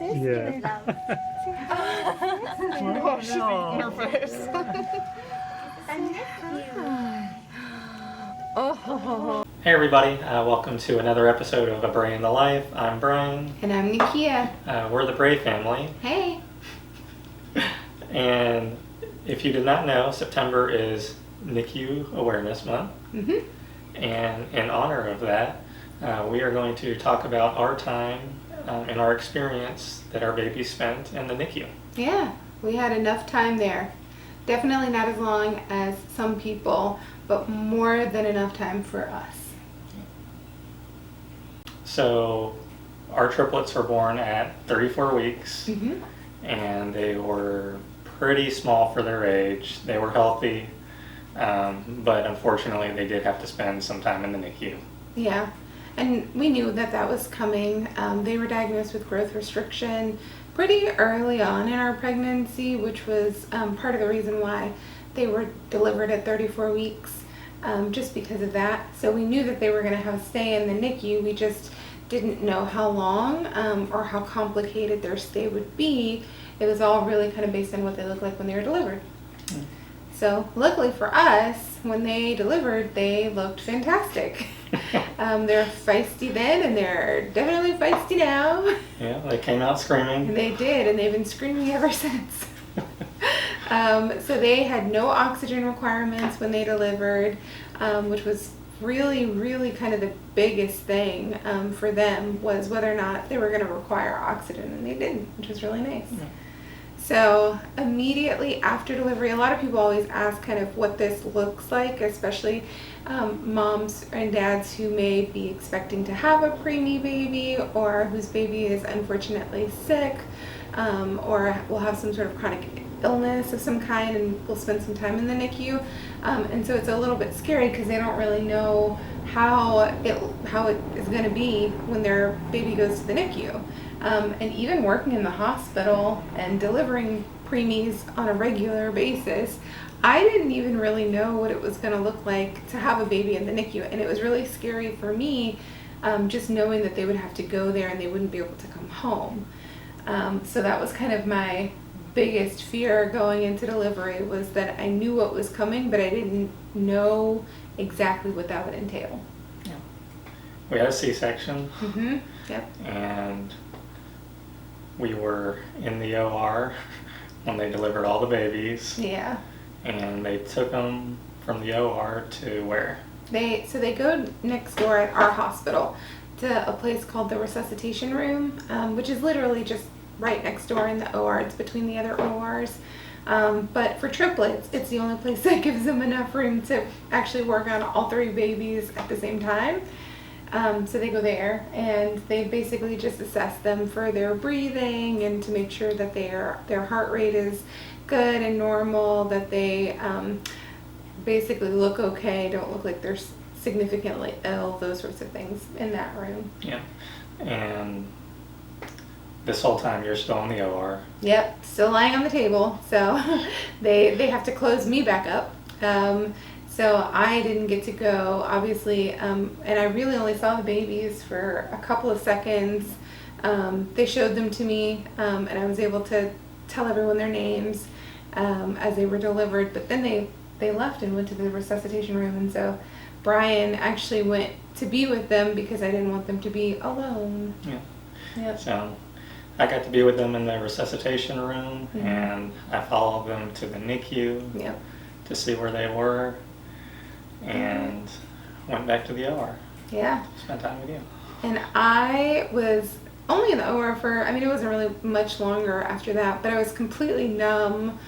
Yeah. Oh, she's eating her face. Hey everybody, welcome to another episode of A Bray in the Life. I'm Brian. And I'm Nikia. We're the Bray family. Hey. And if you did not know, September is NICU Awareness Month. Mm-hmm. And in honor of that, we are going to talk about our time and our experience that our baby spent in the NICU. Yeah, we had enough time there. Definitely not as long as some people, but more than enough time for us. So our triplets were born at 34 weeks, Mm-hmm. and they were pretty small for their age. They were healthy, but unfortunately they did have to spend some time in the NICU. Yeah, and we knew that that was coming. They were diagnosed with growth restriction pretty early on in our pregnancy, which was part of the reason why they were delivered at 34 weeks, just because of that. So we knew that they were going to have to stay in the NICU. We just didn't know how long or how complicated their stay would be. It was all really kind of based on what they looked like when they were delivered. Mm. So luckily for us, when they delivered, they looked fantastic. They're feisty then, and they're definitely feisty now. Yeah, they came out screaming. And they did, and they've been screaming ever since. So they had no oxygen requirements when they delivered, which was really kind of the biggest thing for them, was whether or not they were going to require oxygen, and they didn't, which was really nice. Yeah. So immediately after delivery, a lot of people always ask kind of what this looks like, especially moms and dads who may be expecting to have a preemie baby, or whose baby is unfortunately sick, or will have some sort of chronic illness of some kind and will spend some time in the NICU. And so it's a little bit scary because they don't really know how it is going to be when their baby goes to the NICU. And even working in the hospital and delivering preemies on a regular basis, I didn't even really know what it was going to look like to have a baby in the NICU. And it was really scary for me, just knowing that they would have to go there and they wouldn't be able to come home. So that was kind of my biggest fear going into delivery, was that I knew what was coming, but I didn't know exactly what that would entail. Yeah. We had a C-section. Mm-hmm. Yep. And we were in the OR when they delivered all the babies. Yeah. And they took them from the OR to where? They go next door at our hospital to a place called the resuscitation room, which is literally just right next door in the OR. It's between the other ORs. But for triplets, it's the only place that gives them enough room to actually work on all three babies at the same time. So they go there, and they basically just assess them for their breathing and to make sure that their heart rate is good and normal, that they basically look okay, don't look like they're significantly ill, those sorts of things in that room. Yeah. And this whole time you're still in the OR. Yep, still lying on the table. So they have to close me back up. So I didn't get to go, obviously, and I really only saw the babies for a couple of seconds. They showed them to me, and I was able to tell everyone their names as they were delivered. But then they left and went to the resuscitation room, and so Brian actually went to be with them because I didn't want them to be alone. Yeah. Yep. So I got to be with them in the resuscitation room, Mm-hmm. and I followed them to the NICU Yep. to see where they were, and went back to the OR. Yeah. Spent time with you. And I was only in the OR for, it wasn't really much longer after that, but I was completely numb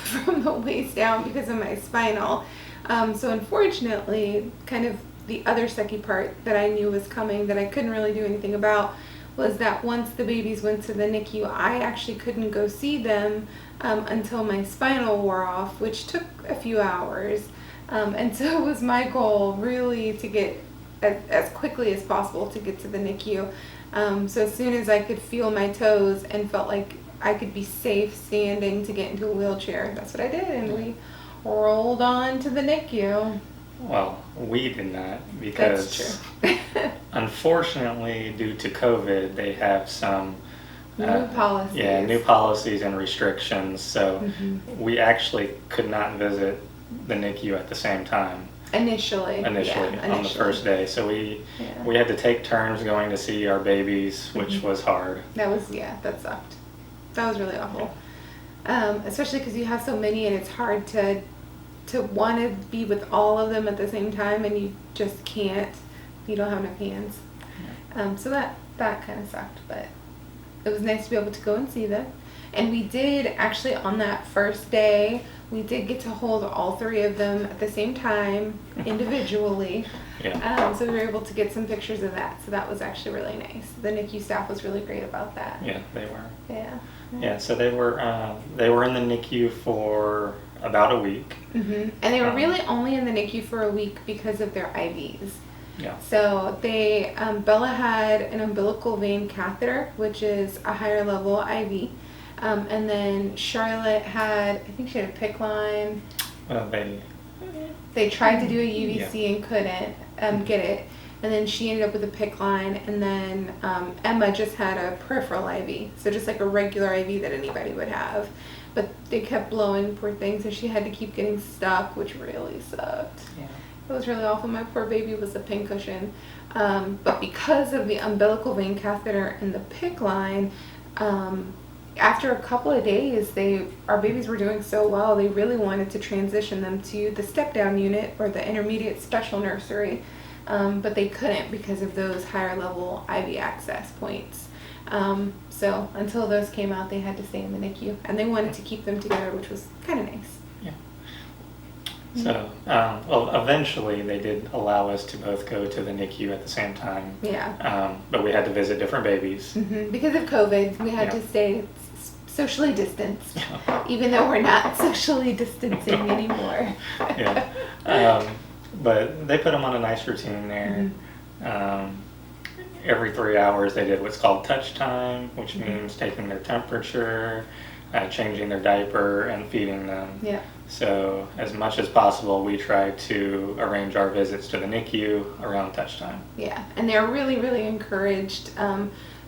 from the waist down because of my spinal. So unfortunately, kind of the other sucky part that I knew was coming that I couldn't really do anything about was that once the babies went to the NICU, I actually couldn't go see them until my spinal wore off, which took a few hours. And so it was my goal really to get as quickly as possible to get to the NICU. So as soon as I could feel my toes and felt like I could be safe standing to get into a wheelchair, that's what I did, and we rolled on to the NICU. Well, we did not, because That's true. unfortunately, due to COVID, they have some New policies. Yeah, new policies and restrictions. So we actually could not visit the NICU at the same time. Initially On the first day. So we had to take turns going to see our babies, which was hard. That sucked. That was really awful. Especially because you have so many and it's hard to want to be with all of them at the same time, and you just can't. You don't have enough hands. So that kind of sucked, but it was nice to be able to go and see them. And we did actually, on that first day, we did get to hold all three of them at the same time individually. So we were able to get some pictures of that. So that was actually really nice. The NICU staff was really great about that. Yeah, they were. Yeah. So they were in the NICU for about a week. And they were really only in the NICU for a week because of their IVs. Yeah. So they, Bella had an umbilical vein catheter, which is a higher level IV. And then Charlotte had, I think she had a PICC line. Well, they tried to do a UVC and couldn't get it. And then she ended up with a PICC line. And then Emma just had a peripheral IV. So just like a regular IV that anybody would have. But they kept blowing, poor thing. So she had to keep getting stuck, which really sucked. Yeah. It was really awful. My poor baby was a pincushion. But because of the umbilical vein catheter and the PICC line, after a couple of days, our babies were doing so well, they really wanted to transition them to the step-down unit or the intermediate special nursery, but they couldn't because of those higher level IV access points. So until those came out, they had to stay in the NICU, and they wanted to keep them together, which was kind of nice. Yeah. So, eventually they did allow us to both go to the NICU at the same time. Yeah. But we had to visit different babies. Because of COVID, we had to stay socially distanced, even though we're not socially distancing anymore. But they put them on a nice routine there. Every 3 hours they did what's called touch time, which means taking their temperature, changing their diaper, and feeding them. Yeah. So as much as possible, we try to arrange our visits to the NICU around touch time. Yeah, and they're really, really encouraged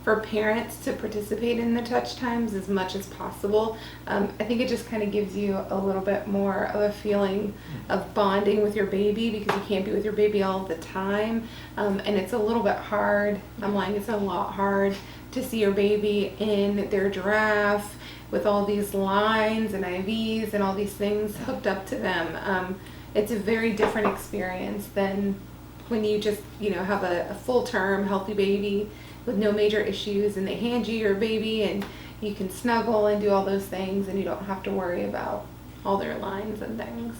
for parents to participate in the touch times as much as possible. I think it just kind of gives you a little bit more of a feeling of bonding with your baby, because you can't be with your baby all the time. And it's a little bit hard. It's a lot hard to see your baby in their giraffe with all these lines and IVs and all these things hooked up to them. It's a very different experience than when you just, have a full-term healthy baby with no major issues, and they hand you your baby and you can snuggle and do all those things, and you don't have to worry about all their lines and things.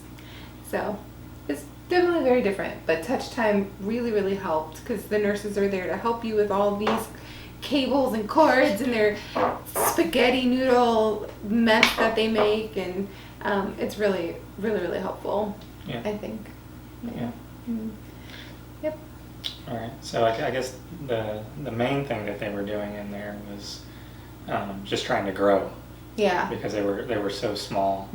So it's definitely very different, but touch time really, really helped, because the nurses are there to help you with all these cables and cords and their spaghetti noodle mess that they make, and it's really, really, really helpful. I think. Yep. All right. So I guess the main thing that they were doing in there was just trying to grow. Yeah. Because they were so small.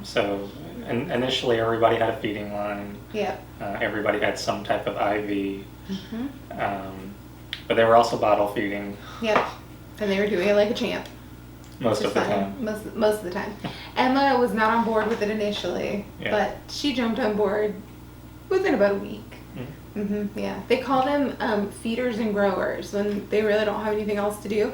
So initially everybody had a feeding line. Yeah. Everybody had some type of IV. But they were also bottle feeding. Yep. And they were doing it like a champ. Most of the time. Most of the time. Emma was not on board with it initially, but she jumped on board within about a week. Yeah. They call them feeders and growers when they really don't have anything else to do.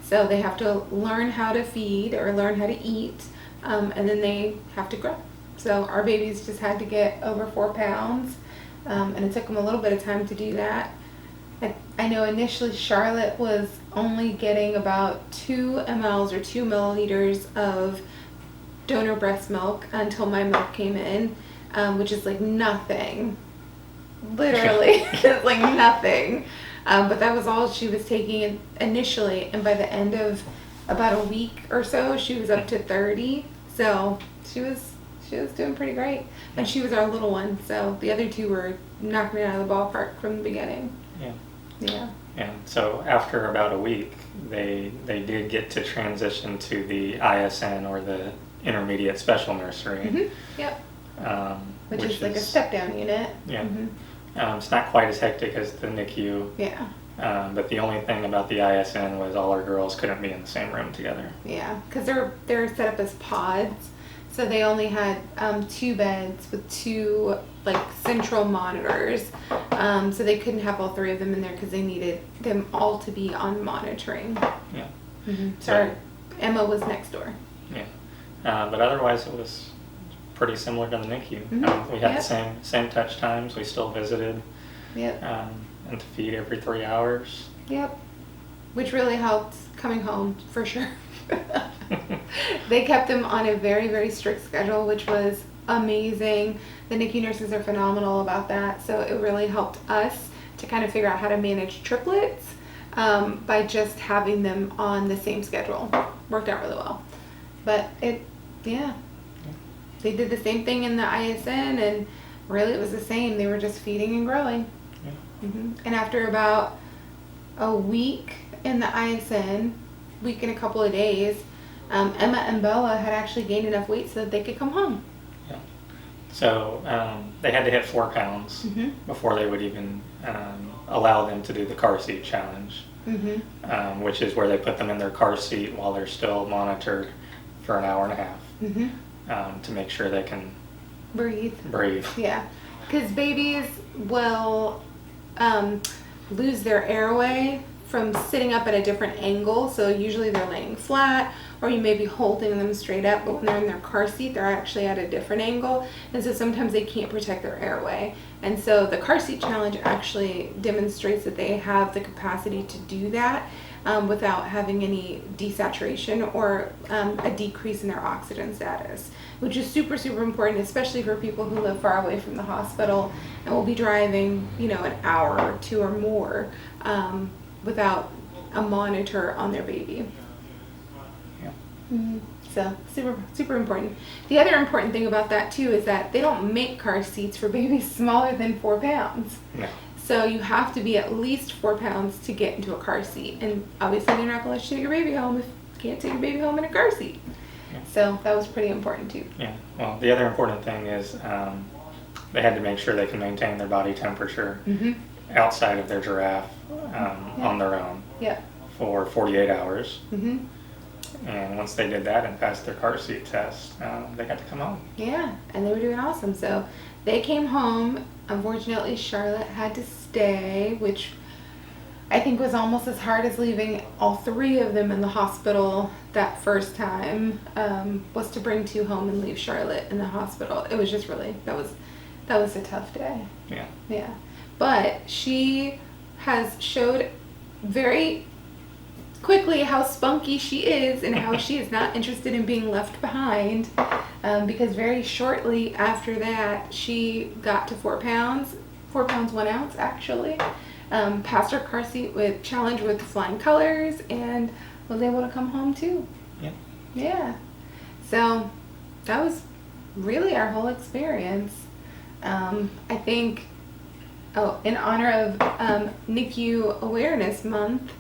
So they have to learn how to feed or learn how to eat, and then they have to grow. So our babies just had to get over 4 pounds, and it took them a little bit of time to do that. I know initially Charlotte was only getting about 2 mLs or 2 milliliters of donor breast milk until my milk came in, which is like nothing. Literally, it's like nothing. But that was all she was taking initially, and by the end of about a week or so, she was up to 30. So she was doing pretty great, and she was our little one. So the other 2 were knocking it out of the ballpark from the beginning. Yeah. So after about a week, they did get to transition to the ISN, or the intermediate special nursery. Yep. Which is like a step down unit. Yeah. It's not quite as hectic as the NICU. Yeah. But the only thing about the ISN was all our girls couldn't be in the same room together. Yeah, because they're set up as pods, so they only had 2 beds with 2 like central monitors, so they couldn't have all 3 of them in there because they needed them all to be on monitoring. Yeah. So Emma was next door. Yeah. But otherwise, it was pretty similar to the NICU. We had the same touch times. We still visited. Yep. And to feed every 3 hours. Yep. Which really helped coming home for sure. They kept them on a very, very strict schedule, which was amazing. The NICU nurses are phenomenal about that. So it really helped us to kind of figure out how to manage triplets by just having them on the same schedule. Worked out really well. But they did the same thing in the ISN, and really it was the same. They were just feeding and growing. Yeah. And after about a week in the ISN, week and a couple of days, Emma and Bella had actually gained enough weight so that they could come home. Yeah. So they had to hit 4 pounds before they would even allow them to do the car seat challenge, which is where they put them in their car seat while they're still monitored for an hour and a half to make sure they can breathe. Yeah, because babies will lose their airway from sitting up at a different angle. So usually they're laying flat, or you may be holding them straight up, but when they're in their car seat, they're actually at a different angle. And so sometimes they can't protect their airway. And so the car seat challenge actually demonstrates that they have the capacity to do that without having any desaturation or a decrease in their oxygen status, which is super, super important, especially for people who live far away from the hospital and will be driving, an hour or 2 or more without a monitor on their baby. Yeah. So super, super important. The other important thing about that too is that they don't make car seats for babies smaller than 4 pounds. No. So you have to be at least 4 pounds to get into a car seat. And obviously they're not going to let you take your baby home if you can't take your baby home in a car seat. Yeah. So that was pretty important too. Yeah. Well, the other important thing is they had to make sure they can maintain their body temperature outside of their giraffe on their own for 48 hours. And once they did that and passed their car seat test, they got to come home. Yeah, and they were doing awesome. So they came home. Unfortunately, Charlotte had to stay, which I think was almost as hard as leaving all 3 of them in the hospital that first time, was to bring 2 home and leave Charlotte in the hospital. It was just really, that was a tough day. Yeah. Yeah. But she has showed very quickly how spunky she is and how she is not interested in being left behind, because very shortly after that she got to 4 pounds 1 ounce actually, passed her car seat with challenge with flying colors, and was able to come home too. Yeah, so that was really our whole experience. I think in honor of NICU Awareness Month,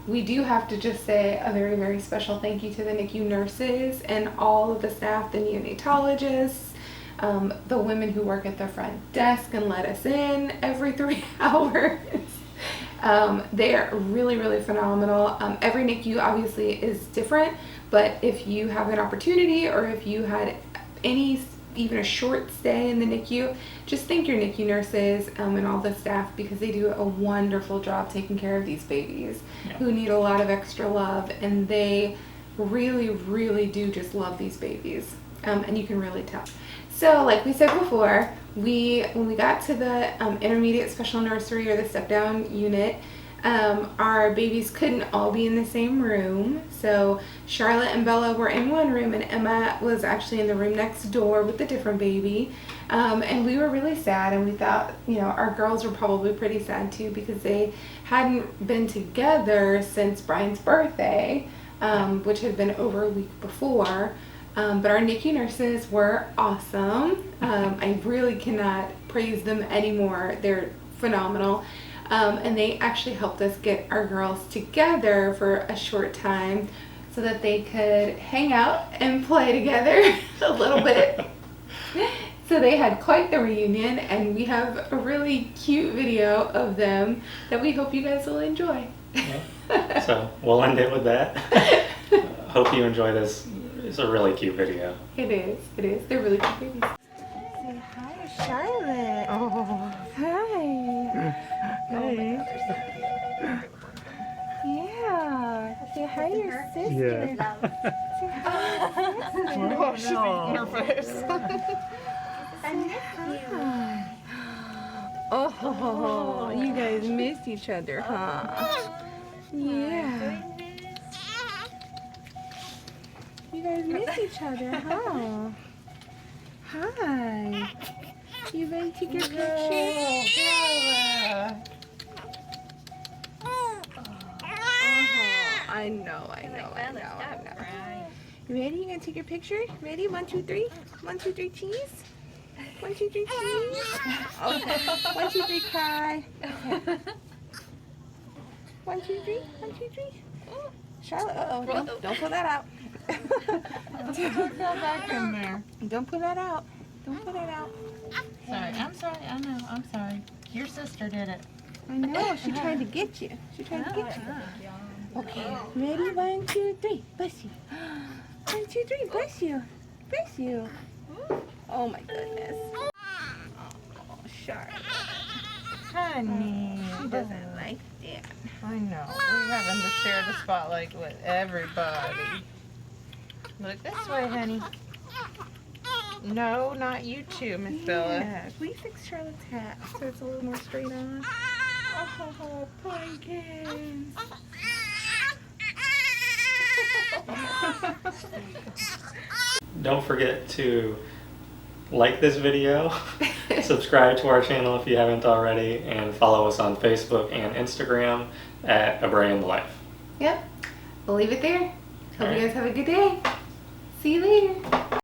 we do have to just say a very, very special thank you to the NICU nurses and all of the staff, the neonatologists, the women who work at the front desk and let us in every 3 hours. They are really, really phenomenal. Every NICU obviously is different, but if you have an opportunity or if you had even a short stay in the NICU, just thank your NICU nurses and all the staff, because they do a wonderful job taking care of these babies who need a lot of extra love, and they really, really do just love these babies, and you can really tell. So like we said before, when we got to the intermediate special nursery, or the step down unit, our babies couldn't all be in the same room. So Charlotte and Bella were in one room, and Emma was actually in the room next door with a different baby. And we were really sad, and we thought, our girls were probably pretty sad too, because they hadn't been together since Brian's birthday, which had been over a week before. But our NICU nurses were awesome. I really cannot praise them anymore. They're phenomenal. And they actually helped us get our girls together for a short time so that they could hang out and play together a little bit. So they had quite the reunion, and we have a really cute video of them that we hope you guys will enjoy. Yeah. So we'll end it with that. Hope you enjoy this. It's a really cute video. It is. It is. They're really cute babies. Say hi, Charlotte. Oh. Hi. Hey. Yeah. Say hi to your sister. Yeah. Say hi to your sister. Oh, she's eating her face. Hi. Oh, you guys missed each other, huh? Yeah. You guys miss each other, huh? Hi. You ready to get picture? I know. You ready? You gonna take your picture? Ready? 1, 2, 3. 1, 2, 3, cheese. 1, 2, 3, cheese. Okay. 1, 2, 3, cry. Okay. 1, 2, 3. 1, 2, 3. Charlotte, don't pull that out. Don't go back in there. Don't pull that out. Don't pull that out. Sorry, I'm sorry. I know, I'm sorry. Your sister did it. I know. She tried to get you. She tried to get you. Okay. Ready? 1, 2, 3. Bless you. 1, 2, 3. Bless you. Bless you. Oh my goodness. Oh, Charlotte. Honey. She doesn't like that. I know. We're having to share the spotlight with everybody. Look this way, honey. No, not you too, Miss Bella. Yeah. Can we fix Charlotte's hat so it's a little more straight on? Oh, pumpkins. Don't forget to like this video, subscribe to our channel if you haven't already, and follow us on Facebook and Instagram at A Bray in the Life. Yep. We'll leave it there. Hope All right. you guys have a good day.